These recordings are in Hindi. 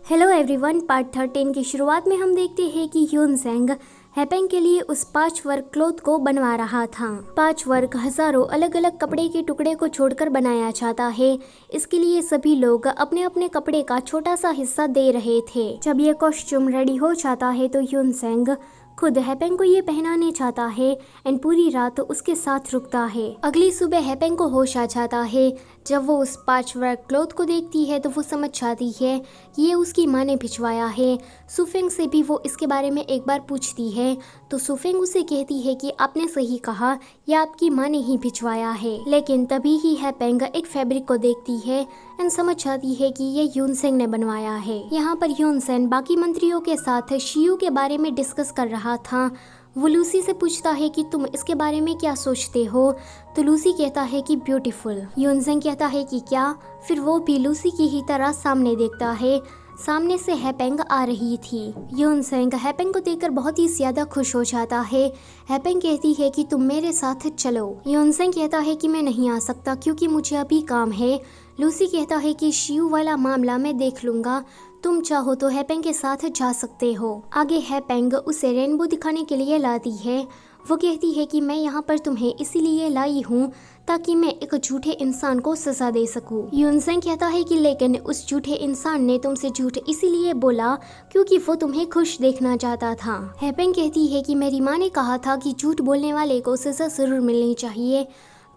Hello everyone. पार्ट 13 की शुरुआत में हम देखते हैं कि ह्यूनसेंग हैपेंग के लिए उस पैच वर्क क्लॉथ को बनवा रहा था। पैच वर्क हजारों अलग अलग कपड़े के टुकड़े को छोड़कर बनाया जाता है। इसके लिए सभी लोग अपने अपने कपड़े का छोटा सा हिस्सा दे रहे थे। जब ये कॉस्ट्यूम रेडी हो जाता है तो ह्यूनसेंग खुद हैपेंग को ये पहनाने चाहता है एंड पूरी रात उसके साथ रुकता है। अगली सुबह हैपेंग को होश आ जाता है। जब वो उस पैच वर्क क्लॉथ को देखती है तो वो समझ जाती है कि ये उसकी माँ ने भिजवाया है। सुफेंग से भी वो इसके बारे में एक बार पूछती है तो सुफेंग उसे कहती है कि आपने सही कहा, यह आपकी माँ ने ही भिजवाया है। लेकिन तभी ही हैपेंग एक फैब्रिक को देखती है एंड समझ जाती है कि ये ह्यूनसेंग ने बनवाया है। यहाँ पर ह्यूनसेंग बाकी मंत्रियों के साथ शियू के बारे में डिस्कस कर रहा था। वो लूसी से पूछता है कि तुम इसके बारे में क्या सोचते हो, तो लूसी कहता है कि ब्यूटीफुल। ह्यूनसेंग कहता है कि क्या, फिर वो भी लूसी की ही तरह सामने देखता है। सामने से हैपेंग आ रही थी। ह्यूनसेंग हैपेंग को देखकर बहुत ही ज्यादा खुश हो जाता है। हैपेंग कहती है कि तुम मेरे साथ चलो। ह्यूनसेंग कहता है कि मैं नहीं आ सकता क्योंकि मुझे अभी काम है। लूसी कहता है कि शियू वाला मामला मैं देख लूंगा, तुम चाहो तो हैपेंग के साथ जा सकते हो। आगे हैपेंग उसे रेनबो दिखाने के लिए लाती है। वो कहती है कि मैं यहाँ पर तुम्हें इसीलिए लाई हूँ ताकि मैं एक झूठे इंसान को सजा दे सकूं। ह्यूनसेंग कहता है कि लेकिन उस झूठे इंसान ने तुमसे झूठ इसीलिए बोला क्योंकि वो तुम्हें खुश देखना चाहता था। हैपेंग कहती है कि मेरी माँ ने कहा था कि झूठ बोलने वाले को सजा जरूर मिलनी चाहिए।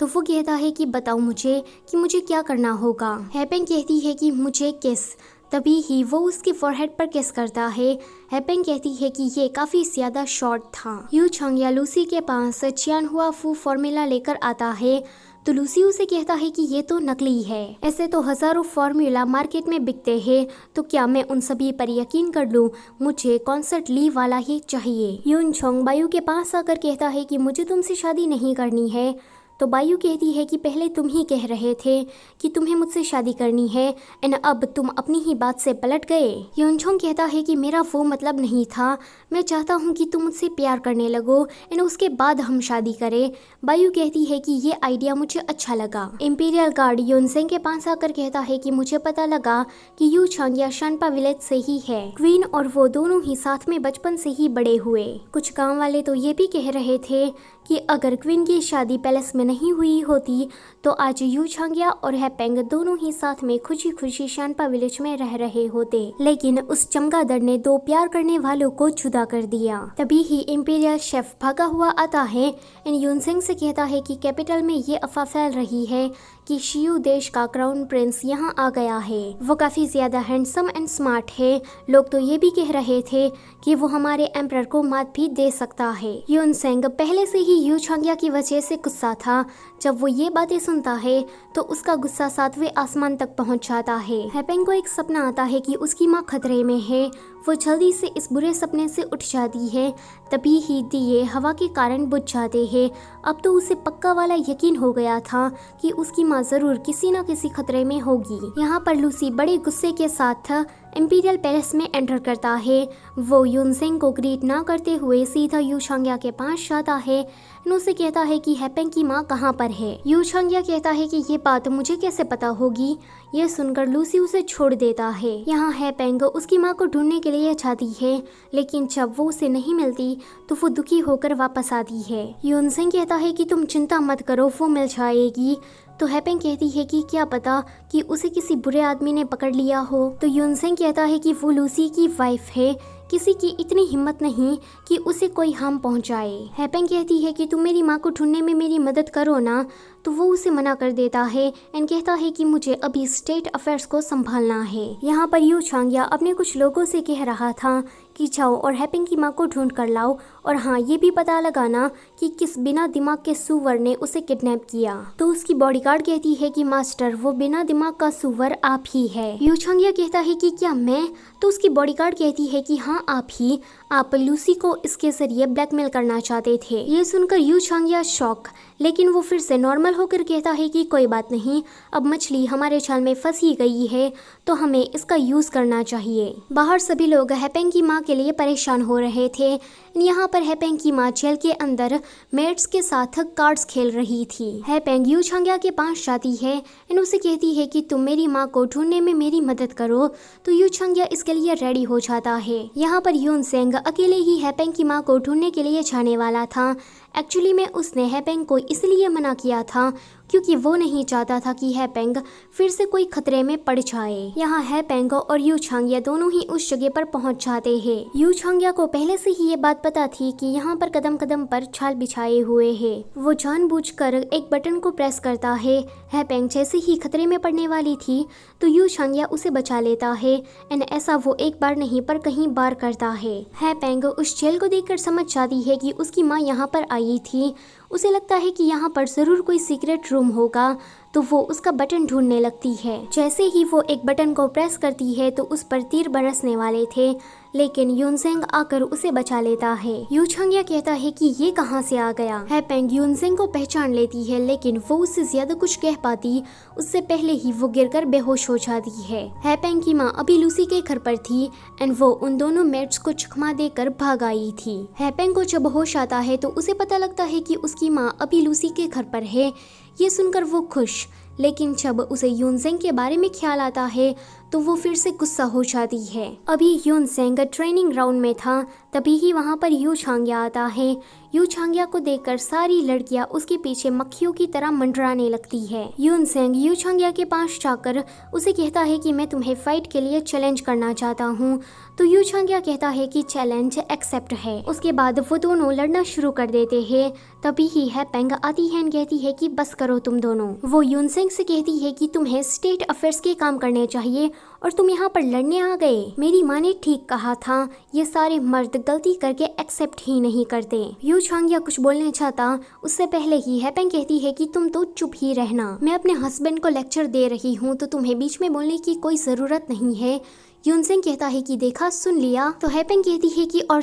तो वो कहता है कि बताओ मुझे कि मुझे क्या करना होगा। हैपेंग कहती है कि मुझे किस। तभी ही वो उसके फोरहेड पर किस करता है। हैपेंग कहती है कि ये काफी ज्यादा शॉर्ट था। यू चंग या लूसी के पास चियान हुआ फू फॉर्मूला लेकर आता है तो लूसी उसे कहता है कि ये तो नकली है। ऐसे तो हजारों फॉर्मूला मार्केट में बिकते हैं, तो क्या मैं उन सभी पर यकीन कर लूं? मुझे कॉन्सर्ट ली वाला ही चाहिए। यून चोंग बायू के पास आकर कहता है कि मुझे तुमसे शादी नहीं करनी है। तो बायू कहती है कि पहले तुम ही कह रहे थे कि तुम्हें मुझसे शादी करनी है एंड अब तुम अपनी ही बात से पलट गए। यूनचोंग कहता है कि मेरा वो मतलब नहीं था, मैं चाहता हूँ कि तुम मुझसे प्यार करने लगो एंड उसके बाद हम शादी करें। बायू कहती है कि ये आइडिया मुझे अच्छा लगा। इंपीरियल गार्ड यूनसेंग के पास आकर कहता है कि मुझे पता लगा कि यू चंग या शनपा विलेज से ही है। क्वीन और वो दोनों ही साथ में बचपन से ही बड़े हुए। कुछ गाँव वाले तो ये भी कह रहे थे कि अगर क्वीन की शादी पैलेस में नहीं हुई होती तो आज यू चांग्या और हैपेंग दोनों ही साथ में खुशी खुशी शनपा विलेज में रह रहे होते। लेकिन उस चमगादड़ ने दो प्यार करने वालों को जुदा कर दिया। तभी ही इंपीरियल शेफ भागा हुआ आता है एंड यूनसेंग से कहता है कि कैपिटल में ये अफवाह फैल रही है कि शियू देश का क्राउन प्रिंस यहाँ आ गया है। वो काफी ज्यादा हैंडसम एंड स्मार्ट है। लोग तो ये भी कह रहे थे कि वो हमारे एम्परर को मात भी दे सकता है। यूनसेंग पहले से ही यू चांग्या की वजह से गुस्सा था। जब वो ये बातें सुनता है तो उसका गुस्सा 7वें आसमान तक पहुंच जाता है। हैपेंग को एक सपना आता है कि उसकी माँ खतरे में है। वो जल्दी से इस बुरे सपने से उठ जाती है। तभी ही दिए हवा के कारण बुझ जाते हैं। अब तो उसे पक्का वाला यकीन हो गया था कि उसकी माँ जरूर किसी न किसी खतरे में होगी। यहाँ पर लूसी बड़े गुस्से के साथ इंपीरियल पैलेस में एंटर करता है। वो यूनसेंग को ग्रीट ना करते हुए सीधा यू चांग्या के पास जाता है और उसे कहता है कि हैपेंग की माँ कहाँ पर है। यू चांग्या कहता है कि ये बात मुझे कैसे पता होगी। ये सुनकर लूसी उसे छोड़ देता है। यहाँ हैपेंग उसकी माँ को ढूंढने के लिए जाती है, लेकिन जब वो उसे नहीं मिलती तो वो दुखी होकर वापस आती है। यूनसेंग कहता है कि तुम चिंता मत करो, वो मिल जाएगी। तो हैपेंग कहती है कि क्या पता कि उसे किसी बुरे आदमी ने पकड़ लिया हो। तो यूनसेंग कहता है कि वो लूसी की वाइफ है, किसी की इतनी हिम्मत नहीं कि उसे कोई हार्म पहुंचाए। हैपेंग कहती है कि तुम मेरी माँ को ढूंढने में मेरी मदद करो ना। तो वो उसे मना कर देता है एंड कहता है कि मुझे अभी स्टेट अफेयर्स को संभालना है। यहाँ पर यू चांग्या अपने कुछ लोगों से कह रहा था कि जाओ और हैपेंग की माँ को ढूंढ कर लाओ, और हाँ ये भी पता लगाना कि किस बिना दिमाग के सुअर ने उसे किडनैप किया। तो उसकी बॉडीगार्ड कहती है कि मास्टर वो बिना दिमाग का सुअर आप ही है। यू चांग्या कहता है कि क्या मैं? तो उसकी बॉडीगार्ड कहती है कि हाँ आप ही। आप लूसी को इसके जरिए ब्लैकमेल करना चाहते थे। ये सुनकर यू चांग्या शॉक लेकिन वो फिर से नॉर्मल होकर कहता है कि कोई बात नहीं, अब मछली हमारे छाल में फंसी गई है तो हमें इसका यूज़ करना चाहिए। बाहर सभी लोग हैपेंग की माँ के लिए परेशान हो रहे थे। यहाँ पर हैपेंग की माँ जेल के अंदर मेट्स के साथ कार्ड्स खेल रही थी। हैपेंग यू छांग्या के पास जाती है और उसे कहती है कि तुम मेरी माँ को ढूंढने में मेरी मदद करो, तो यू छांग्या इसके लिए रेडी हो जाता है। यहाँ पर यून सेंग अकेले ही हैपेंग की माँ को ढूंढने के लिए जाने वाला था। एक्चुअली में उसने हैपेंग को इसलिए मना किया था क्योंकि वो नहीं चाहता था कि हैपेंग फिर से कोई खतरे में पड़ जाए। यहाँ हैपेंग और यू छांग्या दोनों ही उस जगह पर पहुंच जाते हैं। यू छांग्या को पहले से ही ये बात पता थी कि यहाँ पर कदम कदम पर छाल बिछाए हुए हैं। वो जानबूझकर एक बटन को प्रेस करता है। हैपेंग जैसे ही खतरे में पड़ने वाली थी तो यू छांग्या उसे बचा लेता है एंड ऐसा वो एक बार नहीं पर कहीं बार करता है। हैपेंग उस जेल को देखकर समझ जाती है कि उसकी माँ यहाँ पर आई थी। उसे लगता है कि यहाँ पर जरूर कोई सीक्रेट रूम होगा, तो वो उसका बटन ढूंढने लगती है। जैसे ही वो एक बटन को प्रेस करती है तो उस पर तीर बरसने वाले थे, लेकिन यूनसेंग आकर उसे बचा लेता है। यू छांग्या कहता है कि ये कहाँ से आ गया। हैपेंग यूनसेंग को पहचान लेती है, लेकिन वो उससे ज्यादा कुछ कह पाती उससे पहले ही वो गिरकर बेहोश हो जाती है। हैपेंग की माँ अभी लूसी के घर पर थी एंड वो उन दोनों मेट्स को चकमा देकर भाग आई थी। हैपेंग को जब होश आता है तो उसे पता लगता है कि उसकी माँ अभी लूसी के घर पर है। ये सुनकर वो खुश, लेकिन जब उसे यूनसेंग के बारे में ख्याल आता है तो वो फिर से गुस्सा हो जाती है। अभी यूनसेंग ट्रेनिंग ग्राउंड में था, तभी ही वहाँ पर यू छांग्या आता है। यू छांग्या को देखकर सारी लड़कियां उसके पीछे मक्खियों की तरह मंडराने लगती है। यूनसेंग यू छांग्या के पास जाकर उसे कहता है कि मैं तुम्हें फाइट के लिए चैलेंज करना चाहता हूँ, तो यू छांग्या कहता है कि चैलेंज एक्सेप्ट है। उसके बाद वो दोनों लड़ना शुरू कर देते हैं। तभी ही हैपेंग आती है और कहती है कि बस करो तुम दोनों। वो यूनसेंग से कहती है कि तुम्हें स्टेट अफेयर्स के काम करने चाहिए और तुम यहाँ पर लड़ने आ गए। मेरी माँ ने ठीक कहा था, ये सारे मर्द गलती करके एक्सेप्ट ही नहीं करते। यू छांग्या कुछ बोलने चाहता उससे पहले ही हैपेंग कहती है कि तुम तो चुप ही रहना, मैं अपने हस्बैंड को लेक्चर दे रही हूँ तो तुम्हें बीच में बोलने की कोई जरूरत नहीं है। यूनसेंग कहता है कि देखा, सुन लिया। तो हैपेंग कहती है कि और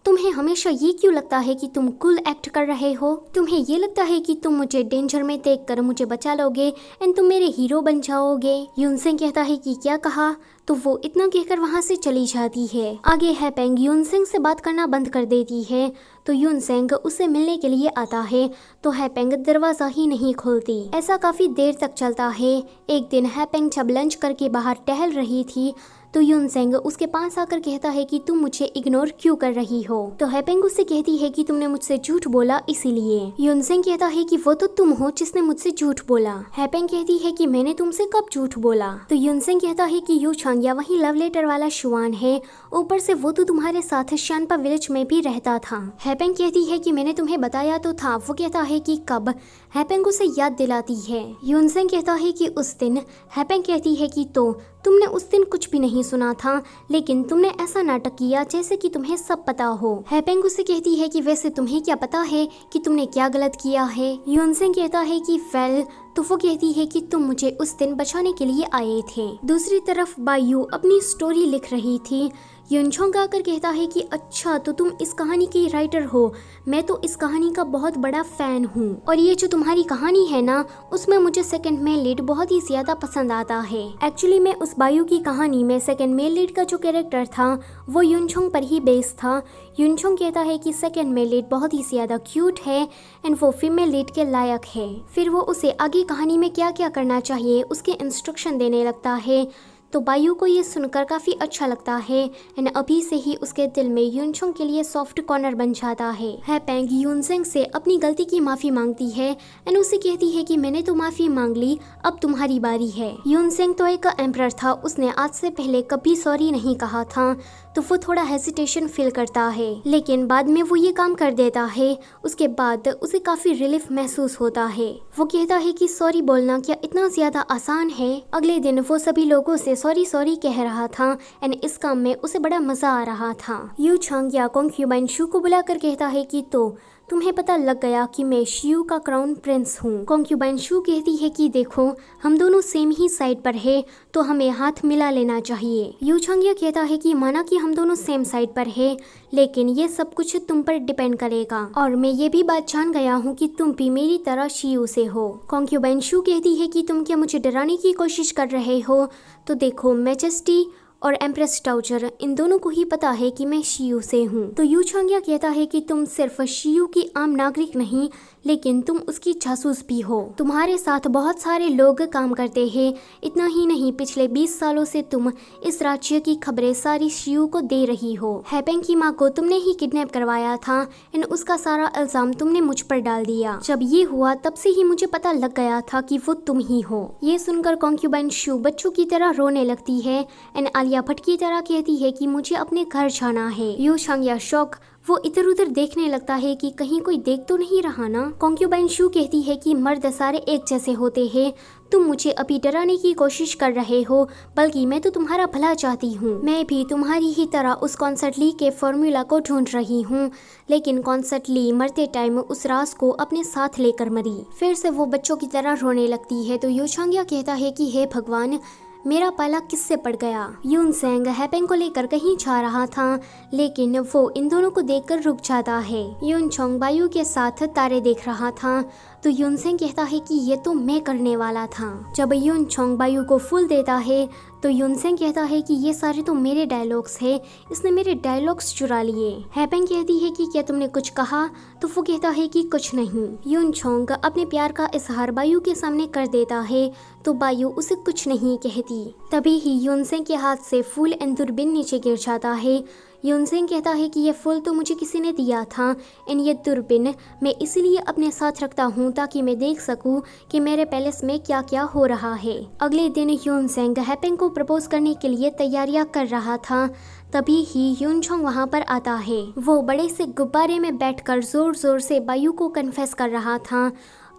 तुम्हें हमेशा ये क्यों लगता है कि तुम कूल एक्ट कर रहे हो? तुम्हें ये लगता है कि तुम मुझे डेंजर में देखकर मुझे बचा लोगे एंड तुम मेरे हीरो बन जाओगे? यूनसेंग कहता है कि क्या कहा? तो वो इतना कहकर वहाँ से चली जाती है। आगे हैपेंग यूनसेंग से बात करना बंद कर देती है, तो यूनसेंग उससे मिलने के लिए आता है तो हैपेंग दरवाजा ही नहीं खोलती। ऐसा काफी देर तक चलता है। एक दिन हैपेंग जब लंच करके बाहर टहल रही थी तो यूनसेंग उसके पास आकर कहता है कि तुम मुझे इग्नोर क्यों कर रही हो? तो हैपेंग उससे कहती है कि तुमने मुझसे झूठ बोला इसीलिए। यूनसेंग कहता है कि वो तो तुम हो जिसने मुझसे झूठ बोला। हैपेंग कहती है कि मैंने तुमसे कब झूठ बोला? तो यूनसेंग कहता है कि यू छांग्या वही लव लेटर वाला शुआन है, ऊपर से वो तो तुम्हारे साथ शानपा विलेज में भी रहता था। हैपेंग कहती है कि मैंने तुम्हें बताया तो था। वो कहता है कि कब? हैपेंग उसे याद दिलाती है। यूनसेंग कहता है कि उस दिन। हैपेंग कहती है कि तो तुमने उस दिन कुछ भी नहीं सुना था, लेकिन तुमने ऐसा नाटक किया जैसे कि तुम्हें सब पता हो। हैपेंग उसे कहती है कि वैसे तुम्हें क्या पता है कि तुमने क्या गलत किया है? यूनसेंग कहता है कि वेल, तो वो कहती है कि तुम मुझे उस दिन बचाने के लिए आए थे। दूसरी तरफ बायू अपनी स्टोरी लिख रही थी। यूनछोंग आकर कहता है कि अच्छा, तो तुम इस कहानी की राइटर हो। मैं तो इस कहानी का बहुत बड़ा फैन हूँ और ये जो तुम्हारी कहानी है ना, उसमें मुझे सेकंड मेल लीड बहुत ही ज्यादा पसंद आता है। एक्चुअली मैं उस बायू की कहानी में सेकंड मेल लीड का जो कैरेक्टर था वो यूनछोंग पर ही बेस्ड था। यूनछोंग कहता है कि सेकंड मेल लीड बहुत ही ज्यादा क्यूट है एंड वो फीमेल लीड के लायक है। फिर वो उसे आगे कहानी में क्या क्या करना चाहिए उसके इंस्ट्रक्शन देने लगता है। तो बायू को ये सुनकर काफ़ी अच्छा लगता है एंड अभी से ही उसके दिल में यूनछोंग के लिए सॉफ्ट कॉर्नर बन जाता है। हैपेंग यूनसेंग से अपनी गलती की माफ़ी मांगती है एंड उसे कहती है कि मैंने तो माफ़ी मांग ली, अब तुम्हारी बारी है। यूनसेंग तो एक एम्परर था, उसने आज से पहले कभी सॉरी नहीं कहा था, तो वो थोड़ा हेजिटेशन फील करता है, लेकिन बाद में वो ये काम कर देता है। उसके बाद उसे काफ़ी रिलीफ महसूस होता है। वो कहता है कि सॉरी बोलना क्या इतना ज़्यादा आसान है? अगले दिन वो सभी लोगों से सॉरी कह रहा था एंड इस काम में उसे बड़ा मजा आ रहा था। यू छांग्या कॉन्क्यूबाइन शू को बुलाकर कहता है कि तो तुम्हें पता लग गया कि मैं शियू का क्राउन प्रिंस हूँ। कॉन्क्यूबाइन शू कहती है कि देखो हम दोनों सेम ही साइड पर है तो हमें हाथ मिला लेना चाहिए। यू चंग कहता है कि माना कि हम दोनों सेम साइड पर है लेकिन ये सब कुछ तुम पर डिपेंड करेगा और मैं ये भी बात जान गया हूँ कि तुम भी मेरी तरह शियू से हो। कॉन्क्यूबाइन शू कहती है कि तुम क्या मुझे डराने की कोशिश कर रहे हो? तो देखो मैजेस्टी और एम्प्रेस टाउचर इन दोनों को ही पता है कि मैं शियू से हूँ। तो यू चंग कहता है कि तुम सिर्फ शियू की आम नागरिक नहीं लेकिन तुम उसकी जासूस भी हो। तुम्हारे साथ बहुत सारे लोग काम करते हैं। इतना ही नहीं, पिछले 20 सालों से तुम इस राज्य की खबरें सारी शियू को दे रही हो। हैपेंग की माँ को तुमने ही किडनैप करवाया था एंड उसका सारा इल्जाम तुमने मुझ पर डाल दिया। जब ये हुआ तब से ही मुझे पता लग गया था कि वो तुम ही हो। ये सुनकर कॉन्क्यूबाइन शू बच्चों की तरह रोने लगती है एंड आलिया भट्ट की तरह कहती है कि मुझे अपने घर जाना है। यू चंग शौक वो इधर उधर देखने लगता है कि कहीं कोई देख तो नहीं रहा ना। कॉन्क्यूबाइन शू कहती है कि मर्द सारे एक जैसे होते हैं। तुम मुझे अभी डराने की कोशिश कर रहे हो बल्कि मैं तो तुम्हारा भला चाहती हूँ। मैं भी तुम्हारी ही तरह उस कॉन्सर्ट ली के फॉर्मूला को ढूंढ रही हूँ लेकिन कॉन्सर्ट ली मरते टाइम उस राज को अपने साथ लेकर मरी। फिर से वो बच्चों की तरह रोने लगती है। तो यू चंग कहता है कि हे भगवान, मेरा पाला किससे पड़ गया। यून सेंग हैपेंग को लेकर कहीं जा रहा था लेकिन वो इन दोनों को देखकर रुक जाता है। यून चोंग बायू के साथ तारे देख रहा था तो यून सेंग कहता है कि ये तो मैं करने वाला था। जब यून चोंग बायू को फूल देता है तो यून सेंग कहता है कि ये सारे तो मेरे डायलॉग्स है, इसने मेरे डायलॉग्स चुरा लिए। हैपेंग कहती है कि क्या तुमने कुछ कहा? तो वो कहता है कि कुछ नहीं। यून चोंग अपने प्यार का इजहार बायू के सामने कर देता है तो बायू उसे कुछ नहीं कहती। तभी ही यून सेंग के हाथ से फूल एंड दूरबीन नीचे गिर जाता है। यून सेंग कहता है कि ये फूल तो मुझे किसी ने दिया था एंड ये दूरबीन मैं इसीलिए अपने साथ रखता हूँ ताकि मैं देख सकूँ कि मेरे पैलेस में क्या क्या हो रहा है। अगले दिन यून सेंग हैपेंग को प्रपोज करने के लिए तैयारियां कर रहा था। तभी ही यून चोंग वहाँ पर आता है। वो बड़े से गुब्बारे में बैठकर जोर जोर से बायू को कन्फेस कर रहा था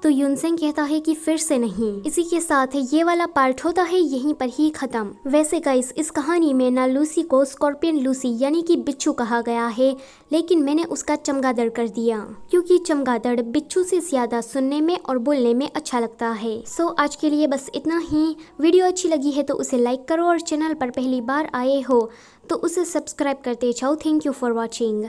तो यून सेंग कहता है कि फिर से नहीं। इसी के साथ ये वाला पार्ट होता है यहीं पर ही खत्म। वैसे गाइस इस कहानी में ना लूसी को स्कॉर्पियन लूसी यानी कि बिच्छू कहा गया है लेकिन मैंने उसका चमगादड़ कर दिया क्योंकि चमगादड़ बिच्छू से ज्यादा सुनने में और बोलने में अच्छा लगता है। सो आज के लिए बस इतना ही। वीडियो अच्छी लगी है तो उसे लाइक करो और चैनल पर पहली बार आए हो तो उसे सब्सक्राइब करते जाओ। Thank you for watching.